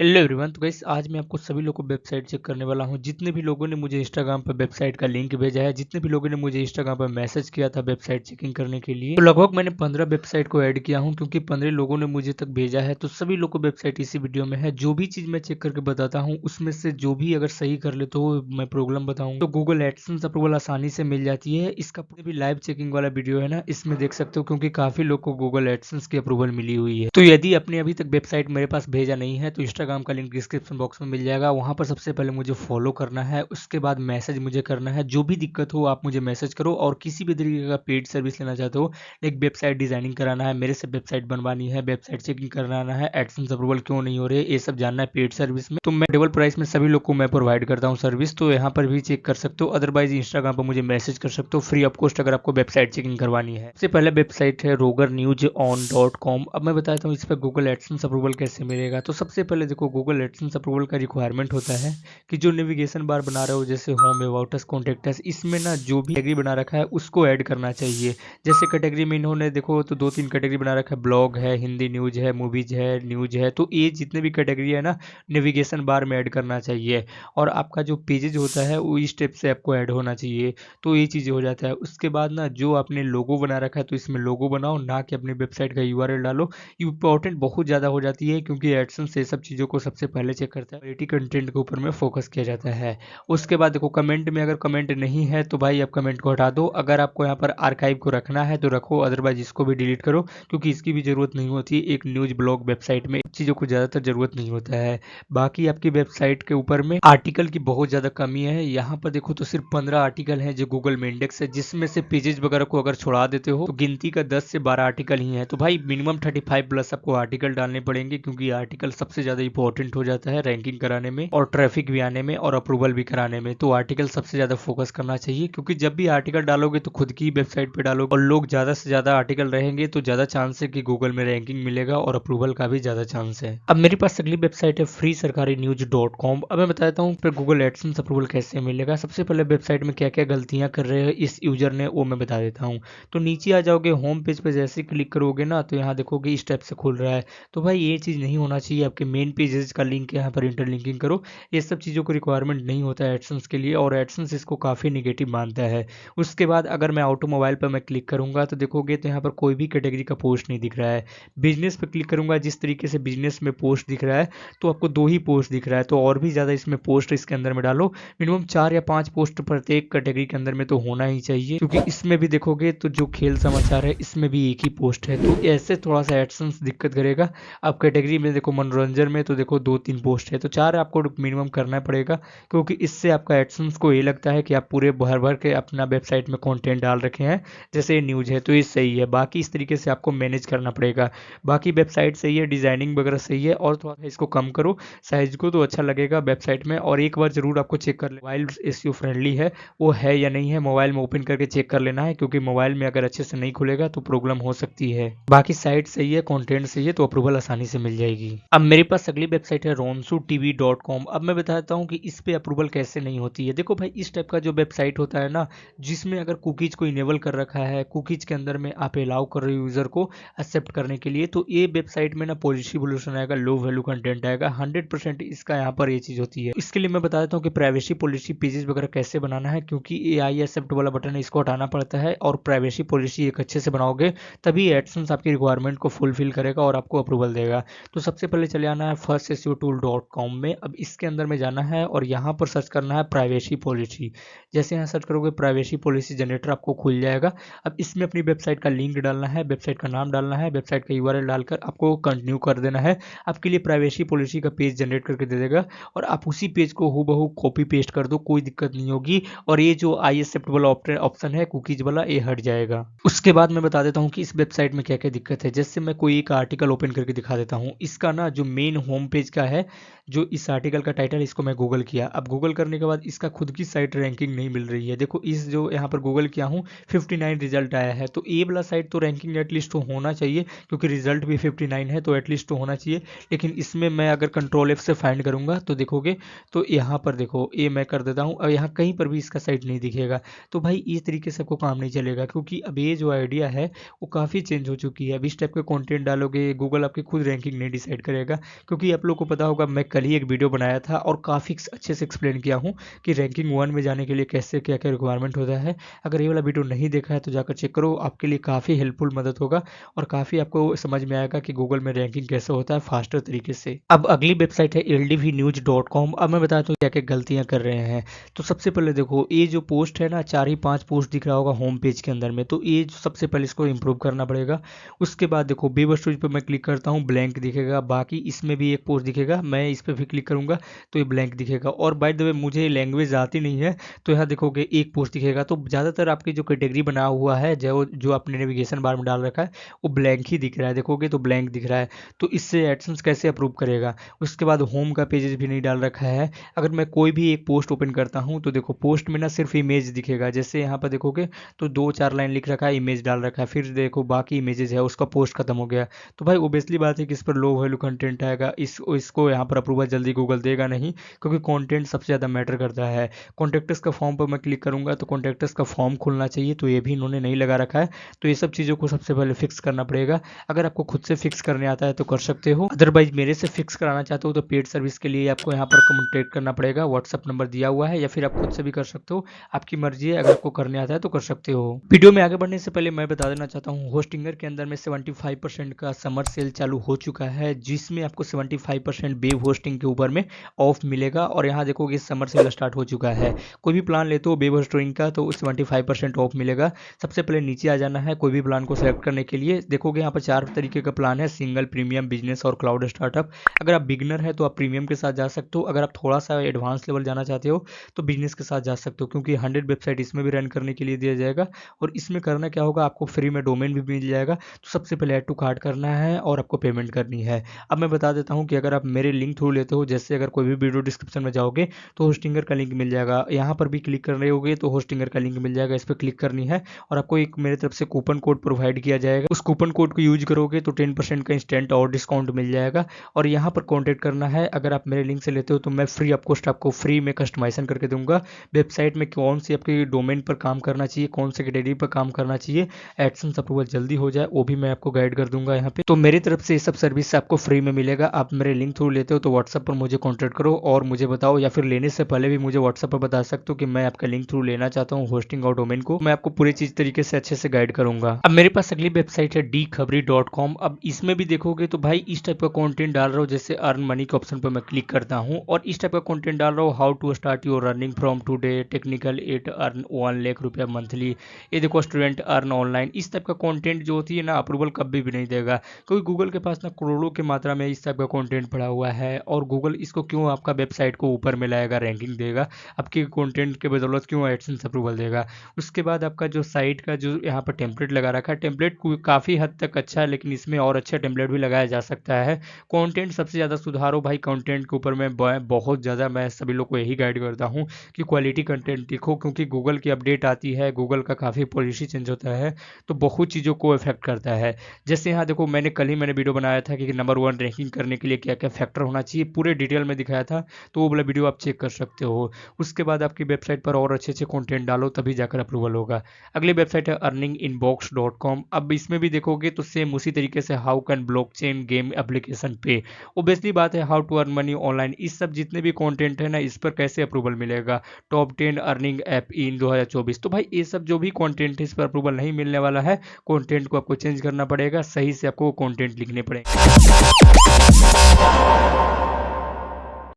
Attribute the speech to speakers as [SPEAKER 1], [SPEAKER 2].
[SPEAKER 1] Hello everyone. तो guys आज मैं आपको सभी लोगों को वेबसाइट चेक करने वाला हूं। जितने भी लोगों ने मुझे इंस्टाग्राम पर वेबसाइट का लिंक भेजा है, जितने भी लोगों ने मुझे इंस्टाग्राम पर मैसेज किया था वेबसाइट चेकिंग करने के लिए, तो लगभग मैंने 15 वेबसाइट को ऐड किया हूं क्योंकि 15 लोगों ने मुझे तक भेजा है। तो सभी लोगों को वेबसाइट इसी वीडियो में है। जो भी चीज़ मैं चेक करके बताता हूँ उसमें से जो भी अगर सही कर ले तो मैं प्रॉब्लम बताऊँ। तो गूगल एडसेंस अप्रूवल आसानी से मिल जाती है। इसका पूरी भी लाइव चेकिंग वाला वीडियो है ना, इसमें देख सकते हो, क्योंकि काफ़ी लोग को गूगल एडसेंस की अप्रूवल मिली हुई है। तो यदि आपने अभी तक वेबसाइट मेरे पास भेजा नहीं है तो इंस्टाग्राम का लिंक डिस्क्रिप्शन बॉक्स में मिल जाएगा। वहां पर सबसे पहले मुझे फॉलो करना है, उसके बाद मैसेज मुझे करना है। जो भी दिक्कत हो आप मुझे मैसेज करो। और किसी भी तरीके का पेड सर्विस लेना चाहते हो, एक वेबसाइट डिजाइनिंग कराना है, मेरे से वेबसाइट बनवानी है, वेबसाइट चेकिंग कराना है, एडसेंस अप्रूवल क्यों नहीं हो रहे, ये सब जानना है पेड सर्विस में, तो मैं डबल प्राइस में सभी लोग को मैं प्रोवाइड करता हूँ सर्विस। तो यहाँ पर भी चेक कर सकते हो। अदरवाइज इंस्टाग्राम पर मुझे मैसेज कर सकते हो फ्री ऑफ कॉस्ट अगर आपको वेबसाइट चेकिंग करवानी है। सबसे पहले वेबसाइट है rogernews.on.com। अब मैं बताता हूँ इस पर गूगल एडसेंस अप्रूवल कैसे मिलेगा। तो सबसे पहले देखो, गूगल एडसेंस अप्रूवल का रिक्वायरमेंट होता है कि जो नेविगेशन बार बना रहे हो, जैसे home, about us, contact us, इसमें ना जो भी कैटेगरी बना रखा है उसको ऐड करना चाहिए। जैसे कैटेगरी में इन्होंने देखो तो 2-3 कैटेगरी बना रखा है, ब्लॉग है, हिंदी न्यूज है, मूवीज है, न्यूज है। तो ये जितने भी कैटेगरी है ना, नेविगेशन बार में ऐड करना चाहिए। और आपका जो पेजेज होता है वो इस स्टेप से आपको ऐड होना चाहिए। तो ये चीज़ हो जाता है। उसके बाद ना जो आपने लोगो बना रखा है तो इसमें लोगो बनाओ, ना कि अपनी वेबसाइट का यूआरएल डालो। इम्पोर्टेंट बहुत ज़्यादा हो जाती है क्योंकि एडसेंस ये सब चीज़ों को सबसे पहले चेक करता है। क्वालिटी कंटेंट के ऊपर में फोकस किया जाता है। उसके बाद देखो, कमेंट में अगर कमेंट नहीं है तो भाई आप कमेंट को हटा दो। अगर आपको यहाँ पर आर्काइव को रखना है तो रखो, अदरवाइज इसको भी डिलीट करो क्योंकि इसकी भी ज़रूरत नहीं होती है। एक न्यूज़ ब्लॉग वेबसाइट में चीज़ों को ज़्यादातर ज़रूरत नहीं होता है। बाकी आपकी वेबसाइट के ऊपर में आर्टिकल की बहुत ज़्यादा कमी है। यहाँ पर देखो तो सिर्फ 15 आर्टिकल हैं जो गूगल में इंडेक्स है, जिसमें से पेजेस वगैरह को अगर छुड़ा देते हो तो गिनती का 10 से 12 आर्टिकल ही है। तो भाई मिनिमम 35 प्लस आपको आर्टिकल डालने पड़ेंगे क्योंकि आर्टिकल सबसे ज़्यादा इंपॉर्टेंट हो जाता है रैंकिंग कराने में और ट्रैफिक भी आने में और अप्रूवल भी कराने में। तो आर्टिकल सबसे ज़्यादा फोकस करना चाहिए क्योंकि जब भी आर्टिकल डालोगे तो खुद की वेबसाइट पे डालोगे और लोग ज़्यादा से ज़्यादा आर्टिकल रहेंगे तो ज़्यादा चांस है कि गूगल में रैंकिंग मिलेगा और अप्रूवल का भी ज़्यादा चांस है। अब मेरे पास अगली वेबसाइट है फ्री सरकारी न्यूज.com। अब मैं बताता हूँ फिर गूगल एडसेंस अप्रूवल कैसे मिलेगा। सबसे पहले वेबसाइट में क्या क्या गलतियाँ कर रहे हैं इस यूजर ने वो मैं बता देता हूँ। तो नीचे आ जाओगे, होम पेज पे जैसे क्लिक करोगे ना तो यहाँ देखोगे इस टाइप से खुल रहा है। तो भाई ये चीज़ नहीं होना चाहिए। आपके मेन पेजेस का लिंक यहाँ पर इंटरलिंकिंग करो। ये सब चीज़ों को रिक्वायरमेंट नहीं होता है एडसेंस के लिए और एडसेंस इसको काफ़ी निगेटिव मानता है। उसके बाद अगर मैं ऑटोमोबाइल पर मैं क्लिक करूँगा तो देखोगे तो यहाँ पर कोई भी कैटेगरी का पोस्ट नहीं दिख रहा है। बिजनेस पे क्लिक करूँगा, जिस तरीके से बिजनेस में पोस्ट दिख रहा है तो आपको 2 ही पोस्ट दिख रहा है। तो और भी ज़्यादा इसमें पोस्ट इसके अंदर में डालो। मिनिमम 4 या 5 पोस्ट प्रत्येक कैटेगरी के अंदर में तो होना ही चाहिए क्योंकि इसमें भी देखोगे तो जो खेल समाचार है इसमें भी एक ही पोस्ट है। तो ऐसे थोड़ा सा एडसेंस दिक्कत करेगा। अब कैटेगरी में देखो मनोरंजन में तो देखो 2-3 पोस्ट है, तो 4 आपको मिनिमम करना पड़ेगा क्योंकि इससे आपका एडसेंस को ये लगता है कि आप पूरे भर भर के अपना वेबसाइट में कंटेंट डाल रखे हैं। जैसे ये न्यूज़ है तो ये सही है। बाकी इस तरीके से आपको मैनेज करना पड़ेगा। बाकी वेबसाइट सही है, डिजाइनिंग वगैरह सही है और थोड़ा सा इसको कम करो साइज को तो अच्छा लगेगा वेबसाइट में। और एक बार जरूर आपको चेक कर ले मोबाइल एसईओ फ्रेंडली है वो है या नहीं है। मोबाइल में ओपन करके चेक कर लेना है क्योंकि मोबाइल में अगर अच्छे से नहीं खुलेगा तो प्रॉब्लम हो सकती है। बाकी साइट सही है, कंटेंट सही है तो अप्रूवल आसानी से मिल जाएगी। अब मेरे पास अगली वेबसाइट है ronsutv.com। अब मैं बताता हूँ कि इस पे अप्रूवल कैसे नहीं होती है। देखो भाई, इस टाइप का जो वेबसाइट होता है ना, जिसमें अगर कुकीज को इनेबल कर रखा है, कुकीज के अंदर में आप अलाउ कर रहे हो यूजर को एक्सेप्ट करने के लिए, तो ये वेबसाइट में ना पॉलिसी वोल्यूशन आएगा, लो वैल्यू कंटेंट आएगा। 100% इसका यहाँ पर ये चीज होती है। इसके लिए मैं बता देता हूँ कि प्राइवेसी पॉलिसी पेजेस वगैरह कैसे बनाना है, क्योंकि ए आई एक्सेप्ट वाला बटन है इसको हटाना पड़ता है और प्राइवेसी पॉलिसी एक अच्छे से बनाओगे तभी एडसेंस आपकी रिक्वायरमेंट को फुलफिल करेगा और आपको अप्रूवल देगा। तो सबसे पहले चले आना है firstseotool.com में। अब इसके अंदर में जाना है और यहाँ पर सर्च करना है प्राइवेसी पॉलिसी। जैसे यहाँ सर्च करोगे प्राइवेसी पॉलिसी जनरेटर आपको खुल जाएगा। अब इसमें अपनी वेबसाइट का लिंक डालना है, वेबसाइट का नाम डालना है, वेबसाइट का यूआरएल डालकर आपको कंटिन्यू कर देना है। आपके लिए प्राइवेसी पॉलिसी का पेज जनरेट करके दे देगा और आप उसी पेज को हूबहू कॉपी पेस्ट कर दो, कोई दिक्कत नहीं होगी। और ये जो आई एक्सेप्ट वाला ऑप्शन है कुकीज वाला, ये हट जाएगा। उसके बाद मैं बता देता हूँ कि इस वेबसाइट में क्या क्या दिक्कत है। जैसे मैं कोई एक आर्टिकल ओपन करके दिखा देता हूँ। इसका ना जो मेन होम पेज का है, जो इस आर्टिकल का टाइटल, इसको मैं गूगल किया। अब गूगल करने के बाद इसका खुद की साइट रैंकिंग नहीं मिल रही है। देखो इस जो यहाँ पर गूगल किया हूँ 59 रिजल्ट आया है। तो ए वाला साइट तो रैंकिंग एटलीस्ट तो होना चाहिए क्योंकि रिजल्ट भी 59 है तो एटलीस्ट तो होना चाहिए। लेकिन इसमें मैं अगर कंट्रोल एफ से फाइंड करूंगा तो देखोगे तो यहाँ पर देखो ये मैं कर देता हूँ और यहाँ कहीं पर भी इसका साइट नहीं दिखेगा। तो भाई इस तरीके से आपको काम नहीं चलेगा क्योंकि अब ये जो आइडिया है वो काफ़ी चेंज हो चुकी है। अब इस टाइप के कंटेंट डालोगे गूगल आपकी खुद रैंकिंग नहीं डिसाइड करेगा क्योंकि भी आप लोग को पता होगा, मैं कल ही एक वीडियो बनाया था और काफ़ी अच्छे से एक्सप्लेन किया हूँ कि रैंकिंग 1 में जाने के लिए कैसे क्या क्या रिक्वायरमेंट होता है। अगर ये वाला वीडियो नहीं देखा है तो जाकर चेक करो, आपके लिए काफ़ी हेल्पफुल मदद होगा और काफ़ी आपको समझ में आएगा कि गूगल में रैंकिंग कैसे होता है फास्टर तरीके से। अब अगली वेबसाइट है ldvnews.com। अब मैं बताता हूँ क्या क्या गलतियाँ कर रहे हैं। तो सबसे पहले देखो, ये जो पोस्ट है ना, 4 ही 5 पोस्ट दिख रहा होगा होम पेज के अंदर में, तो ये सबसे पहले इसको इम्प्रूव करना पड़ेगा। उसके बाद देखो, वेब स्टोरेज पर मैं क्लिक करता हूँ, ब्लैंक दिखेगा। बाकी इसमें भी एक पोस्ट दिखेगा, मैं इस पर भी क्लिक करूँगा तो ये ब्लैंक दिखेगा। और बाय द वे मुझे लैंग्वेज आती नहीं है, तो यहाँ देखोगे एक पोस्ट दिखेगा। तो ज़्यादातर आपकी जो कैटेगरी बना हुआ है, जो जो आपने नेविगेशन बार में डाल रखा है, वो ब्लैंक ही दिख रहा है। देखोगे तो ब्लैंक दिख रहा है, तो इससे एडसेंस कैसे अप्रूव करेगा। उसके बाद होम का पेजेस भी नहीं डाल रखा है। अगर मैं कोई भी एक पोस्ट ओपन करता हूँ तो देखो, पोस्ट में ना सिर्फ इमेज दिखेगा। जैसे यहाँ पर देखोगे तो 2-4 लाइन लिख रखा है, इमेज डाल रखा है, फिर देखो बाकी इमेजेस है, उसका पोस्ट खत्म हो गया। तो भाई ओबियसली बात है कि इस पर लो वैल्यू कंटेंट आएगा, इसको यहाँ पर अप्रूवल जल्दी गूगल देगा नहीं, क्योंकि कंटेंट सबसे ज़्यादा मैटर करता है। कॉन्टैक्टस का फॉर्म पर मैं क्लिक करूँगा तो कॉन्टैक्टस का फॉर्म खुलना चाहिए, तो ये भी इन्होंने नहीं लगा रखा है। तो ये सब चीज़ों को सबसे पहले फिक्स करना पड़ेगा। अगर आपको खुद से फिक्स करने आता है तो कर सकते हो, अदरवाइज मेरे से फिक्स कराना चाहते हो तो पेड सर्विस के लिए आपको यहाँ पर कॉन्टैक्ट करना पड़ेगा। व्हाट्सअप नंबर दिया हुआ है, या फिर आप खुद से भी कर सकते हो, आपकी मर्जी है। अगर आपको करने आता है तो कर सकते हो। वीडियो में आगे बढ़ने से पहले मैं बता देना चाहता हूँ, होस्टिंगर के अंदर में 75% का समर सेल चालू हो चुका है, जिसमें आपको 75% वेब होस्टिंग के ऊपर में ऑफ मिलेगा। और यहाँ देखोगे समर सेल स्टार्ट हो चुका है। कोई भी प्लान लेते हो वेब होस्टिंग का तो 75% ऑफ मिलेगा। सबसे पहले नीचे आ जाना है कोई भी प्लान को सिलेक्ट करने के लिए। देखोगे यहाँ पर 4 तरीके का प्लान है, सिंगल, प्रीमियम, बिजनेस और क्लाउड स्टार्टअप। अगर आप बिगनर है तो आप प्रीमियम के साथ जा सकते हो। अगर आप थोड़ा सा एडवांस लेवल जाना चाहते हो तो बिजनेस के साथ जा सकते हो, क्योंकि 100 वेबसाइट इसमें भी रन करने के लिए दिया जाएगा। और इसमें करना क्या होगा, आपको फ्री में डोमेन भी मिल जाएगा। तो सबसे पहले ऐड टू कार्ट करना है और आपको पेमेंट करनी है। अब मैं बता देता हूँ कि अगर आप मेरे लिंक थ्रू लेते हो, जैसे अगर कोई भी वीडियो डिस्क्रिप्शन में जाओगे तो होस्टिंगर का लिंक मिल जाएगा, यहाँ पर भी क्लिक कर रहे होगे तो होस्टिंगर का लिंक मिल जाएगा, इस पर क्लिक करनी है और आपको एक मेरे तरफ से कूपन कोड प्रोवाइड किया जाएगा। उस कूपन कोड को यूज करोगे तो 10% का इंस्टेंट और डिस्काउंट मिल जाएगा। और यहाँ पर कॉन्टैक्ट करना है। अगर आप मेरे लिंक से लेते हो तो मैं फ्री ऑफ कॉस्ट आपको फ्री में कस्टमाइजेशन करके दूंगा। वेबसाइट में कौन सी आपकी डोमेन पर काम करना चाहिए, कौन से कैटेगरी पर काम करना चाहिए, एडसेंस अप्रूवल जल्दी हो जाए, वो भी मैं आपको गाइड कर दूंगा यहाँ पे। तो मेरी तरफ से ये सब सर्विस आपको फ्री में मिलेगा। आप मेरे लिंक थ्रू लेते हो तो व्हाट्सएप पर मुझे कॉन्टैक्ट करो और मुझे बताओ, या फिर लेने से पहले भी मुझे व्हाट्सएप पर बता सकते हो कि मैं आपका लिंक थ्रू लेना चाहता हूँ होस्टिंग और डोमेन को। मैं आपको पूरी चीज तरीके से अच्छे से गाइड करूंगा। अब मेरे पास अगली वेबसाइट है dkhabri.com। अब इसमें भी देखोगे तो भाई इस टाइप का कंटेंट डाल रहा हूँ, जैसे अर्न मनी के ऑप्शन पर मैं क्लिक करता हूँ और इस टाइप का कंटेंट डाल रहा हूँ, how to start your earning from today, technical it earn 1 lakh रुपया मंथली। ये देखो, स्टूडेंट अर्न ऑनलाइन। इस टाइप का कंटेंट जो होती है ना, अप्रूवल कभी भी नहीं देगा, क्योंकि गूगल के पास ना करोड़ों की मात्रा में इस टाइप का कंटेंट पड़ा हुआ है। और गूगल इसको क्यों आपका वेबसाइट को ऊपर में लाएगा, रैंकिंग देगा, आपके कंटेंट के बदौलत क्यों एडसेंस अप्रूवल देगा। उसके बाद आपका जो साइट का जो यहाँ पर टेम्पलेट लगा रखा है, टेम्पलेट काफ़ी हद तक अच्छा है, लेकिन इसमें और अच्छा टेम्पलेट भी लगाया जा सकता है। कंटेंट सबसे ज़्यादा सुधारो भाई, कंटेंट के ऊपर मैं बहुत ज़्यादा मैं सभी लोग को यही गाइड करता हूँ कि क्वालिटी कंटेंट लिखो, क्योंकि गूगल की अपडेट आती है, गूगल का काफ़ी पॉलिसी चेंज होता है, तो बहुत चीज़ों को इफेक्ट करता है। जैसे यहाँ देखो, मैंने वीडियो बनाया था कि नंबर 1 रैंकिंग करने के लिए क्या क्या फैक्टर होना चाहिए, पूरे डिटेल में दिखाया था, तो वो वाला वीडियो आप चेक कर सकते हो। उसके बाद आपकी वेबसाइट पर और अच्छे अच्छे कंटेंट डालो, तभी जाकर अप्रूवल होगा। अगली वेबसाइट है earninginbox.com। अब इसमें भी देखोगे तो सेम उसी तरीके से how can blockchain game application पे, ओबियसली बात है, how to earn money online. इस सब जितने भी कंटेंट है ना, इस पर कैसे अप्रूवल मिलेगा, टॉप 10 अर्निंग ऐप इन 2024। तो भाई ये सब जो भी कंटेंट है, इस पर अप्रूवल नहीं मिलने वाला है। कंटेंट को आपको चेंज करना पड़ेगा, सही से आपको कंटेंट लिखने पड़ेंगे।